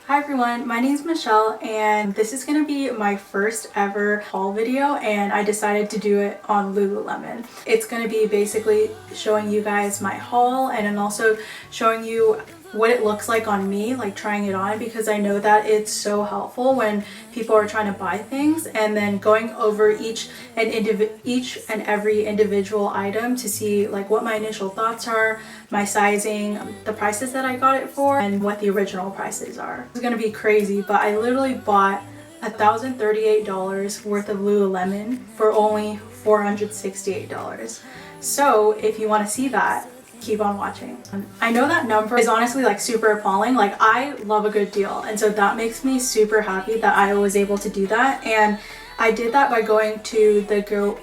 Hi everyone, my name is Michelle and this is going to be my first ever haul video, and I decided to do it on Lululemon. It's going to be basically showing you guys my haul and then also showing you what it looks like on me, like trying it on, because I know that it's so helpful when people are trying to buy things, and then going over each and every individual item to see like what my initial thoughts are, my sizing, the prices that I got it for, and what the original prices are. It's gonna be crazy, but I literally bought $1,038 worth of Lululemon for only $468. So if you want to see that, keep on watching. I know that number is honestly like super appalling. Like, I love a good deal, and so that makes me super happy that I was able to do that. And I did that by going to the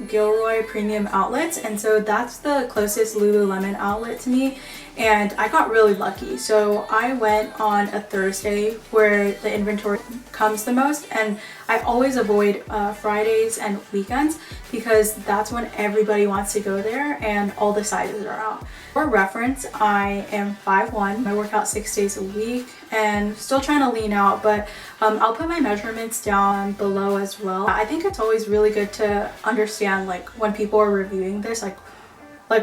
Gilroy Premium Outlets, and so that's the closest Lululemon outlet to me, and I got really lucky. So I went on a Thursday where the inventory comes the most, and I always avoid Fridays and weekends because that's when everybody wants to go there and all the sizes are out. For reference, I am 5'1". I work out 6 days a week and still trying to lean out, but I'll put my measurements down below as well. I think it's always really good to understand, like, when people are reviewing this, like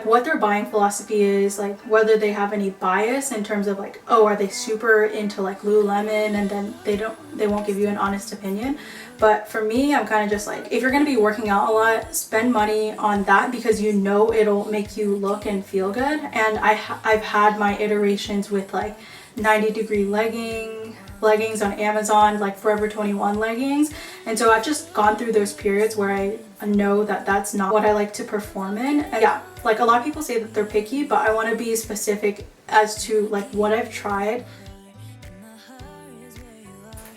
what their buying philosophy is, like whether they have any bias in terms of like, oh, are they super into like Lululemon and then they won't give you an honest opinion. But for me, I'm kind of just like, if you're going to be working out a lot, spend money on that because you know it'll make you look and feel good. And I've had my iterations with like 90-degree leggings on Amazon, like Forever 21 leggings, and so I've just gone through those periods where I know that that's not what I like to perform in. And yeah, like a lot of people say that they're picky, but I want to be specific as to like what I've tried.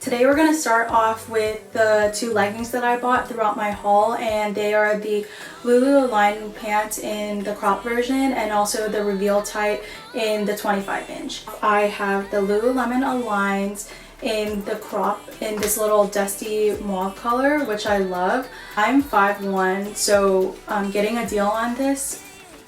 Today we're going to start off with the two leggings that I bought throughout my haul, and they are the Lululemon pants in the crop version and also the Reveal Tight in the 25-inch. I have the Lululemon Aligns in the crop in this little dusty mauve color, which I love. I'm 5'1", so getting a deal on this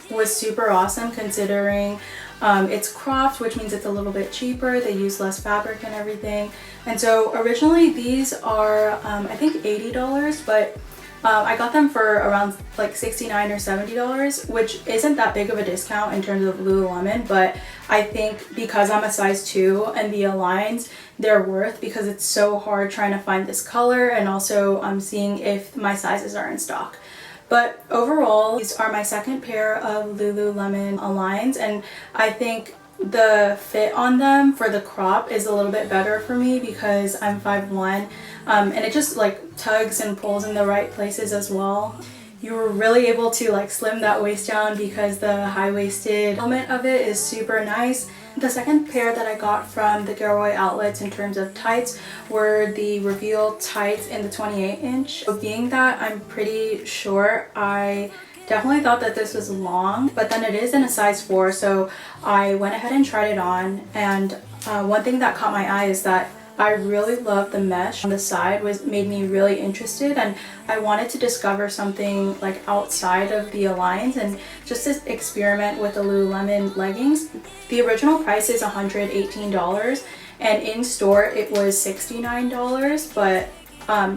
was super awesome considering it's cropped, which means it's a little bit cheaper. They use less fabric and everything. And so originally these are I think $80, but I got them for around like $69 or $70, which isn't that big of a discount in terms of Lululemon, but I think because I'm a size 2 and the Aligns, they're worth, because it's so hard trying to find this color, and also I'm seeing if my sizes are in stock. But overall, these are my second pair of Lululemon Aligns, and I think the fit on them for the crop is a little bit better for me because I'm 5'1", and it just like tugs and pulls in the right places as well. You were really able to like slim that waist down because the high-waisted element of it is super nice. The second pair that I got from the Gilroy Outlets in terms of tights were the Reveal tights in the 28-inch. So being that I'm pretty short, I definitely thought that this was long, but then it is in a size 4, so I went ahead and tried it on. And one thing that caught my eye is that I really love the mesh on the side. Made me really interested, and I wanted to discover something like outside of the Aligns and just to experiment with the Lululemon leggings. The original price is $118, and in store it was $69, but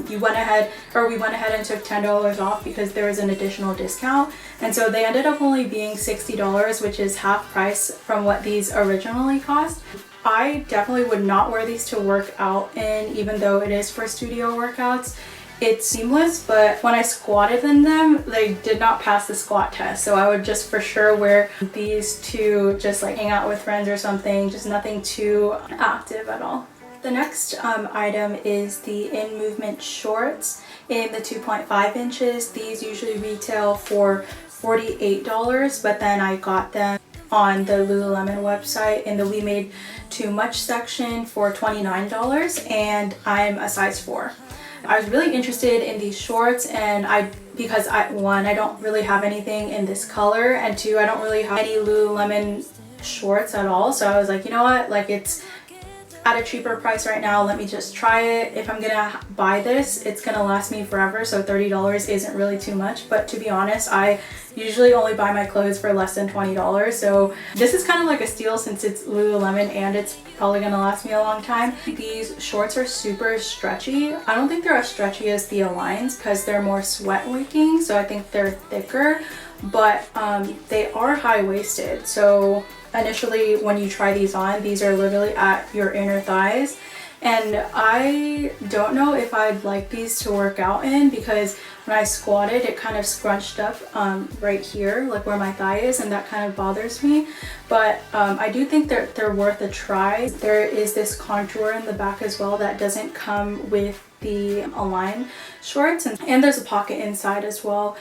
we went ahead and took $10 off because there was an additional discount, and so they ended up only being $60, which is half price from what these originally cost. I definitely would not wear these to work out in, even though it is for studio workouts. It's seamless, but when I squatted in them, they did not pass the squat test. So I would just for sure wear these to just like hang out with friends or something, just nothing too active at all. The next item is the In Movement shorts in the 2.5 inches. These usually retail for $48, but then I got them on the Lululemon website in the We Made Too Much section for $29, and I'm a size 4. I was really interested in these shorts, and because one, I don't really have anything in this color, and two, I don't really have any Lululemon shorts at all, so I was like, you know what, like at a cheaper price right now. Let me just try it. If I'm gonna buy this, it's gonna last me forever, so $30 isn't really too much. But to be honest, I usually only buy my clothes for less than $20, so this is kind of like a steal since it's Lululemon and it's probably gonna last me a long time. These shorts are super stretchy. I don't think they're as stretchy as the Aligns because they're more sweat wicking, so I think they're thicker, but they are high-waisted. So initially when you try these on, these are literally at your inner thighs, and I don't know if I'd like these to work out in because when I squatted it kind of scrunched up right here, like where my thigh is, and that kind of bothers me. But I do think they're worth a try. There is this contour in the back as well that doesn't come with the Align shorts, and there's a pocket inside as well.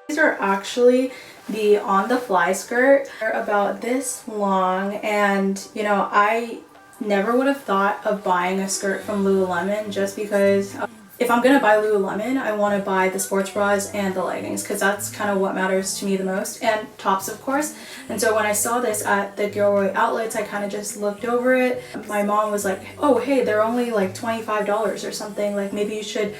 These are actually the On the Fly skirt. They're about this long, and you know, I never would have thought of buying a skirt from Lululemon just because if I'm gonna buy Lululemon, I want to buy the sports bras and the leggings because that's kind of what matters to me the most, and tops of course. And so when I saw this at the Gilroy Outlets, I kind of just looked over it. My mom was like, oh hey, they're only like $25 or something, like maybe you should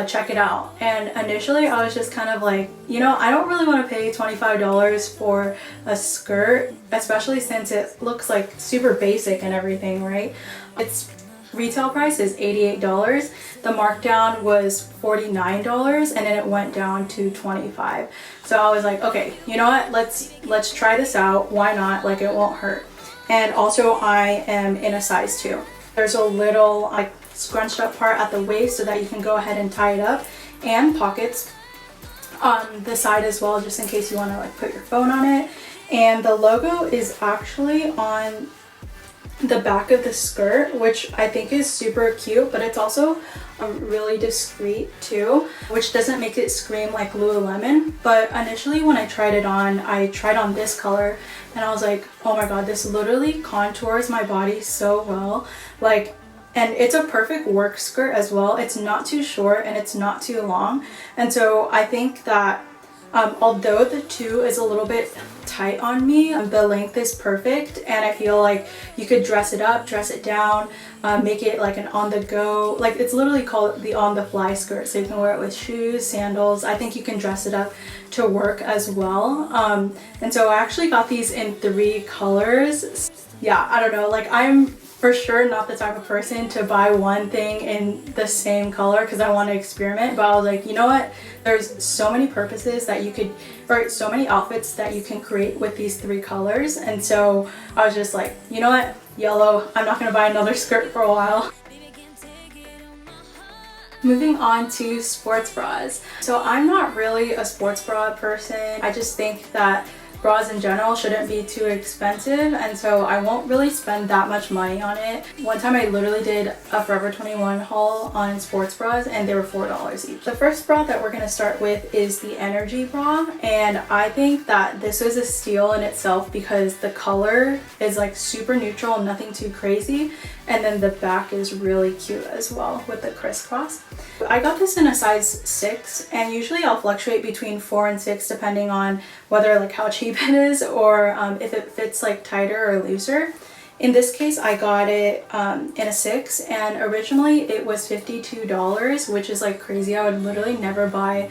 check it out. And initially I was just kind of like, you know, I don't really want to pay $25 for a skirt, especially since it looks like super basic and everything, right? Its retail price is $88. The markdown was $49, and then it went down to $25. So I was like, okay, you know what, let's try this out. Why not? Like, it won't hurt. And also I am in a size 2. There's a little like scrunched up part at the waist so that you can go ahead and tie it up, and pockets on the side as well, just in case you want to like put your phone on it. And the logo is actually on the back of the skirt, which I think is super cute, but it's also really discreet too, which doesn't make it scream like Lululemon. But initially when I tried it on, I tried on this color and I was like, oh my god, this literally contours my body so well. Like, and it's a perfect work skirt as well. It's not too short and it's not too long. And so I think that although the 2 is a little bit tight on me, the length is perfect, and I feel like you could dress it up, dress it down, make it like an on-the-go, like it's literally called the On the Fly skirt, so you can wear it with shoes, sandals. I think you can dress it up to work as well. And so I actually got these in 3 colors. Yeah, I don't know, like I'm for sure not the type of person to buy one thing in the same color because I want to experiment, but I was like, you know what, there's so many purposes that you could, or so many outfits that you can create with these 3 colors. And so I was just like, you know what, yellow, I'm not gonna buy another skirt for a while. Moving on to sports bras. So I'm not really a sports bra person. I just think that bras in general shouldn't be too expensive, and so I won't really spend that much money on it. One time I literally did a Forever 21 haul on sports bras and they were $4 each. The first bra that we're going to start with is the Energy bra, and I think that this was a steal in itself because the color is like super neutral, nothing too crazy, and then the back is really cute as well with the crisscross. I got this in a size 6, and usually I'll fluctuate between 4 and 6 depending on whether like how cheap it is or if it fits like tighter or looser. In this case I got it in a 6, and originally it was $52, which is like crazy. I would literally never buy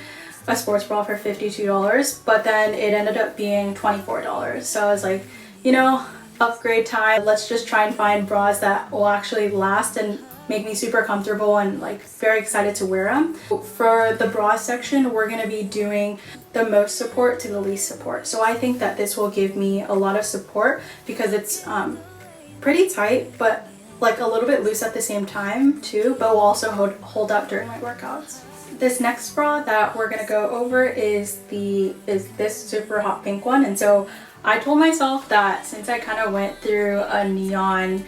a sports bra for $52, but then it ended up being $24. So I was like, you know, upgrade time, let's just try and find bras that will actually last and make me super comfortable and like very excited to wear them. For the bra section, we're going to be doing the most support to the least support. So I think that this will give me a lot of support because it's pretty tight but like a little bit loose at the same time too, but will also hold up during my workouts. This next bra that we're going to go over is this super hot pink one. And so I told myself that since I kind of went through a neon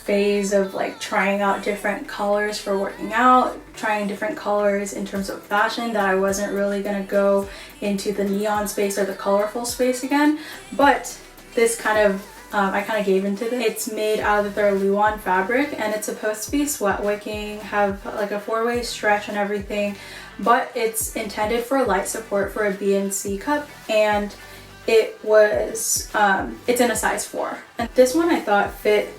phase of like trying out different colors for working out, trying different colors in terms of fashion, that I wasn't really gonna go into the neon space or the colorful space again. But this kind of I kind of gave into this. It's made out of their Luon fabric, and it's supposed to be sweat wicking, have like a 4-way stretch and everything, but it's intended for light support for a B and C cup, and it was, it's in a size 4. And this one I thought fit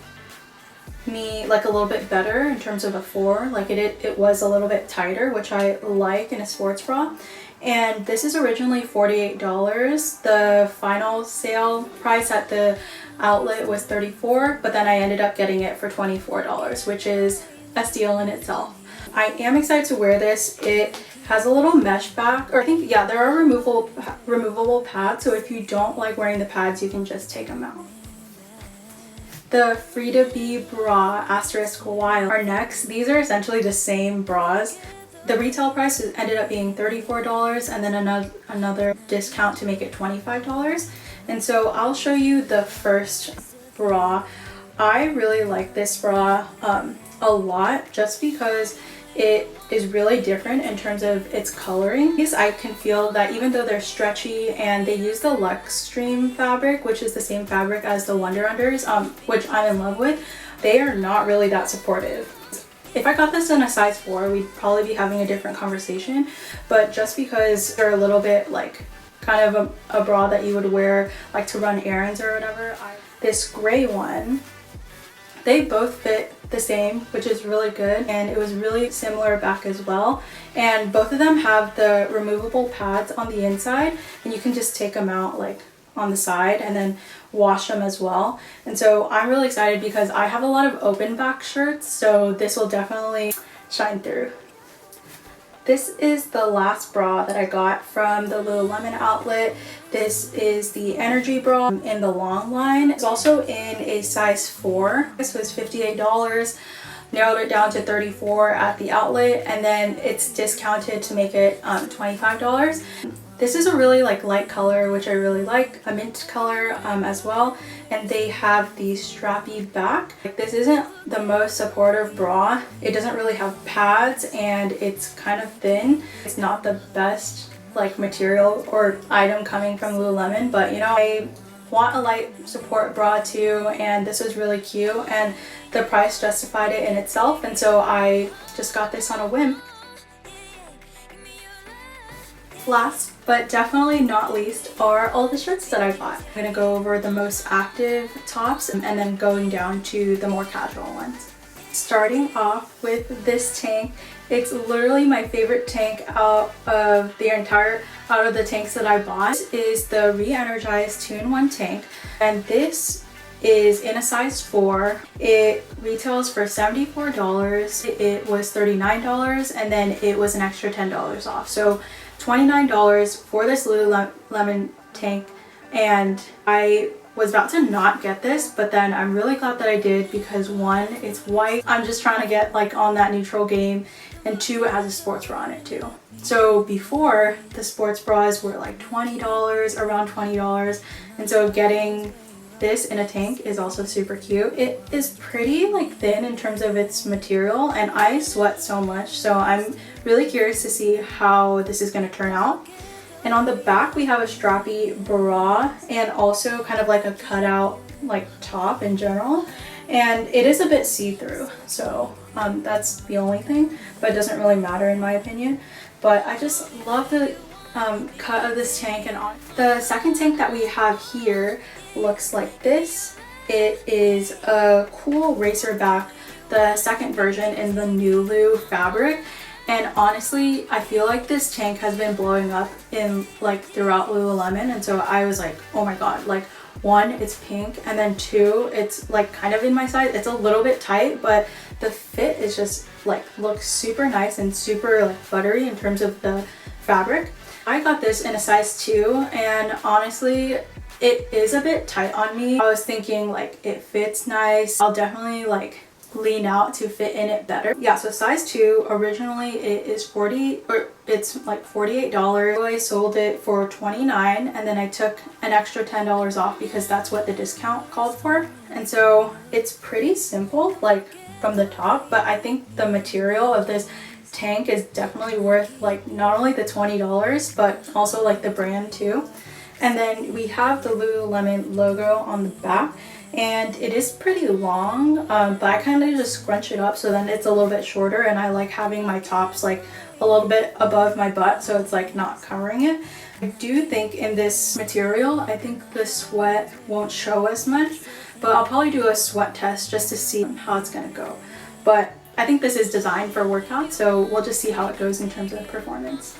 me like a little bit better in terms of a 4. Like it was a little bit tighter, which I like in a sports bra. And this is originally $48. The final sale price at the outlet was $34, but then I ended up getting it for $24, which is a steal in itself. I am excited to wear this. It has a little mesh back, or I think, yeah, there are removable pads, so if you don't like wearing the pads, you can just take them out. The Frida B bra asterisk wild are next. These are essentially the same bras. The retail price ended up being $34 and then another discount to make it $25. And so I'll show you the first bra. I really like this bra a lot just because it is really different in terms of its coloring. I can feel that even though they're stretchy and they use the Luxtreme fabric, which is the same fabric as the Wonder Unders, which I'm in love with, they are not really that supportive. If I got this in a size 4, we'd probably be having a different conversation, but just because they're a little bit like kind of a bra that you would wear like to run errands or whatever. This gray one, they both fit the same, which is really good, and it was really similar back as well. And both of them have the removable pads on the inside, and you can just take them out like on the side and then wash them as well. And so I'm really excited because I have a lot of open back shirts, so this will definitely shine through. This is the last bra that I got from the Lululemon outlet. This is the Energy bra in the long line. It's also in a size 4. This was $58. Narrowed it down to $34 at the outlet, and then it's discounted to make it $25. This is a really like light color, which I really like, a mint color as well, and they have the strappy back. This isn't the most supportive bra. It doesn't really have pads and it's kind of thin. It's not the best like material or item coming from Lululemon, but you know, I want a light support bra too, and this was really cute and the price justified it in itself, and so I just got this on a whim. Last but definitely not least are all the shirts that I bought. I'm gonna go over the most active tops and then going down to the more casual ones. Starting off with this tank. It's literally my favorite tank out of the tanks that I bought. This is the Re-energized 2-in-1 tank, and this is in a size 4. It retails for $74. It was $39, and then it was an extra $10 off. So $29 for this Lululemon tank, and I was about to not get this, but then I'm really glad that I did because 1, it's white. I'm just trying to get like on that neutral game, and 2, it has a sports bra on it too. So before, the sports bras were like $20, around $20, and so getting this in a tank is also super cute. It is pretty like thin in terms of its material, and I sweat so much, so I'm really curious to see how this is going to turn out. And on the back we have a strappy bra and also kind of like a cutout like top in general, and it is a bit see-through, so that's the only thing, but it doesn't really matter in my opinion. But I just love the cut of this tank. And on the second tank that we have here looks like this. It is a cool Racerback, the second version in the Nulu fabric, and honestly I feel like this tank has been blowing up in like throughout Lululemon, and so I was like, oh my god, like 1, it's pink, and then 2, it's like kind of in my size. It's a little bit tight, but the fit is just like looks super nice and super like buttery in terms of the fabric. I got this in a size 2, and honestly it is a bit tight on me. I was thinking like it fits nice. I'll definitely like lean out to fit in it better. Yeah, so size 2, originally it is it's like $48. I sold it for $29, and then I took an extra $10 off because that's what the discount called for. And so it's pretty simple like from the top, but I think the material of this tank is definitely worth like not only the $20 but also like the brand too. And then we have the Lululemon logo on the back, and it is pretty long, but I kind of just scrunch it up so then it's a little bit shorter, and I like having my tops like a little bit above my butt so it's like not covering it. I do think in this material, I think the sweat won't show as much, but I'll probably do a sweat test just to see how it's gonna go. But I think this is designed for workout, so we'll just see how it goes in terms of performance.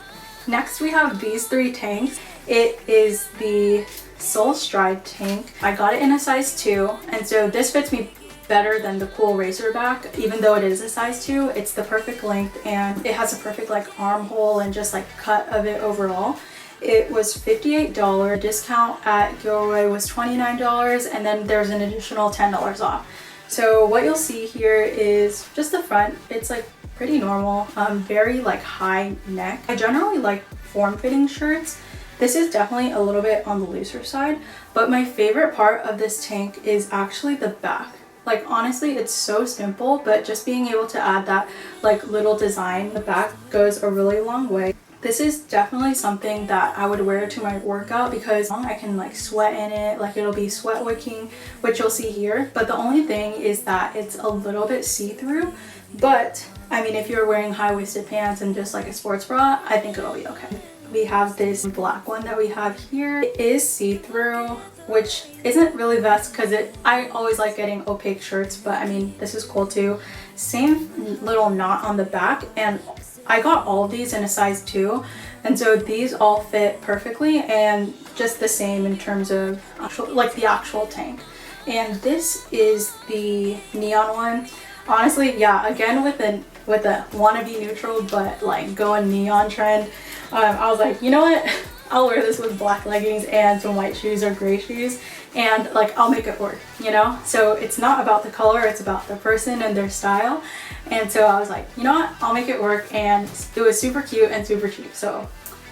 Next we have these 3 tanks. It is the Soul Stride tank. I got it in a size 2, and so this fits me better than the cool Racerback. Even though it is a size 2, it's the perfect length and it has a perfect like armhole and just like cut of it overall. It was $58. Discount at Gilroy was $29, and then there's an additional $10 off. So what you'll see here is just the front. It's like pretty normal, very like high neck. I generally like form-fitting shirts. This is definitely a little bit on the looser side, but my favorite part of this tank is actually the back. Like honestly, it's so simple, but just being able to add that like little design, the back goes a really long way. This is definitely something that I would wear to my workout because I can like sweat in it, like it'll be sweat wicking, which you'll see here. But the only thing is that it's a little bit see-through, but I mean, if you're wearing high-waisted pants and just like a sports bra, I think it'll be okay. We have this black one that we have here. It is see-through, which isn't really the best because I always like getting opaque shirts, but I mean, this is cool too. Same little knot on the back, and I got all of these in a size 2, and so these all fit perfectly and just the same in terms of the actual tank. And this is the neon one. Honestly, yeah, again with a wannabe neutral but like going neon trend, I was like, you know what, I'll wear this with black leggings and some white shoes or gray shoes, and like I'll make it work, you know? So it's not about the color, it's about the person and their style. And so I was like, you know what, I'll make it work, and it was super cute and super cheap, so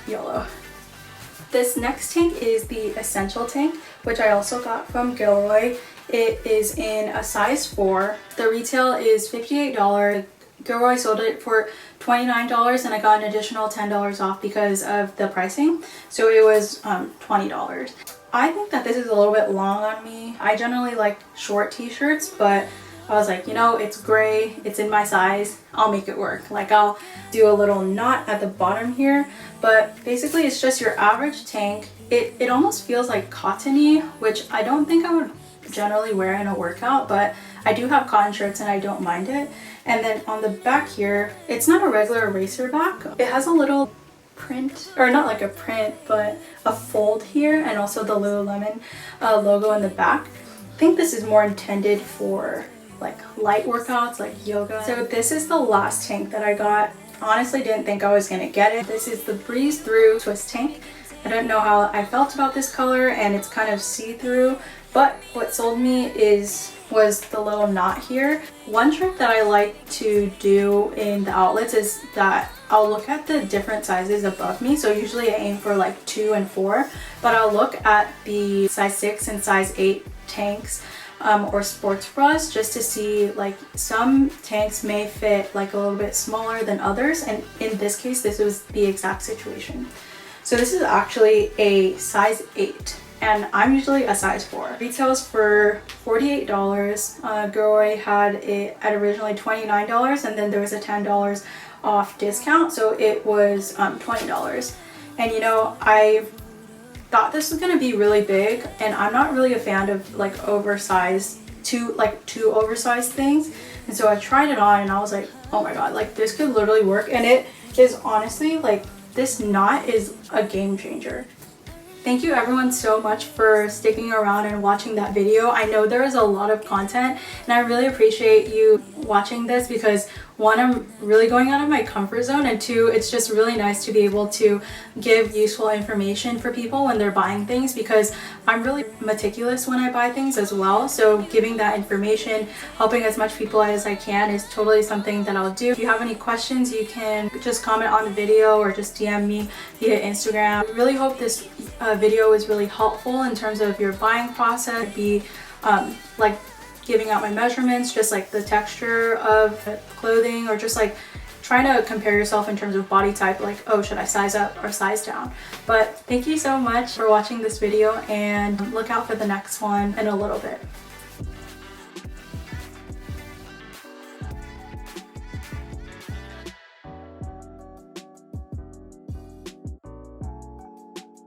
YOLO. This next tank is the Essential tank, which I also got from Gilroy. It is in a size 4. The retail is $58. Gilroy sold it for $29, and I got an additional $10 off because of the pricing, so it was $20. I think that this is a little bit long on me. I generally like short t-shirts, but I was like, you know, it's gray, it's in my size, I'll make it work. Like I'll do a little knot at the bottom here, but basically it's just your average tank. It almost feels like cottony, which I don't think I would generally wear in a workout, but I do have cotton shirts and I don't mind it. And then on the back here, it's not a regular Racerback. It has a little print, or not like a print, but a fold here, and also the Lululemon logo in the back. I think this is more intended for like light workouts like yoga. So this is the last tank that I got. Honestly, didn't think I was gonna get it. This is the Breeze Through Twist tank. I don't know how I felt about this color, and it's kind of see-through, but what sold me was the little knot here. One trick that I like to do in the outlets is that I'll look at the different sizes above me. So usually I aim for like 2 and 4, but I'll look at the size 6 and size 8 tanks or sports bras just to see, like, some tanks may fit like a little bit smaller than others, and in this case this was the exact situation. So this is actually a size 8 and I'm usually a size 4. Retails for $48. Gilroy had it at originally $29, and then there was a $10 off discount, so it was $20. And you know, I thought this was gonna be really big, and I'm not really a fan of like too oversized things, and so I tried it on and I was like, oh my god, like this could literally work. And it is honestly, like, this knot is a game changer. Thank you everyone so much for sticking around and watching that video. I know there is a lot of content, and I really appreciate you watching this because, one, I'm really going out of my comfort zone, and 2, it's just really nice to be able to give useful information for people when they're buying things, because I'm really meticulous when I buy things as well. So giving that information, helping as much people as I can, is totally something that I'll do. If you have any questions, you can just comment on the video or just DM me via Instagram. I really hope this video was really helpful in terms of your buying process. Be like giving out my measurements, just like the texture of clothing, or just like trying to compare yourself in terms of body type, like, oh, should I size up or size down? But thank you so much for watching this video, and look out for the next one in a little bit.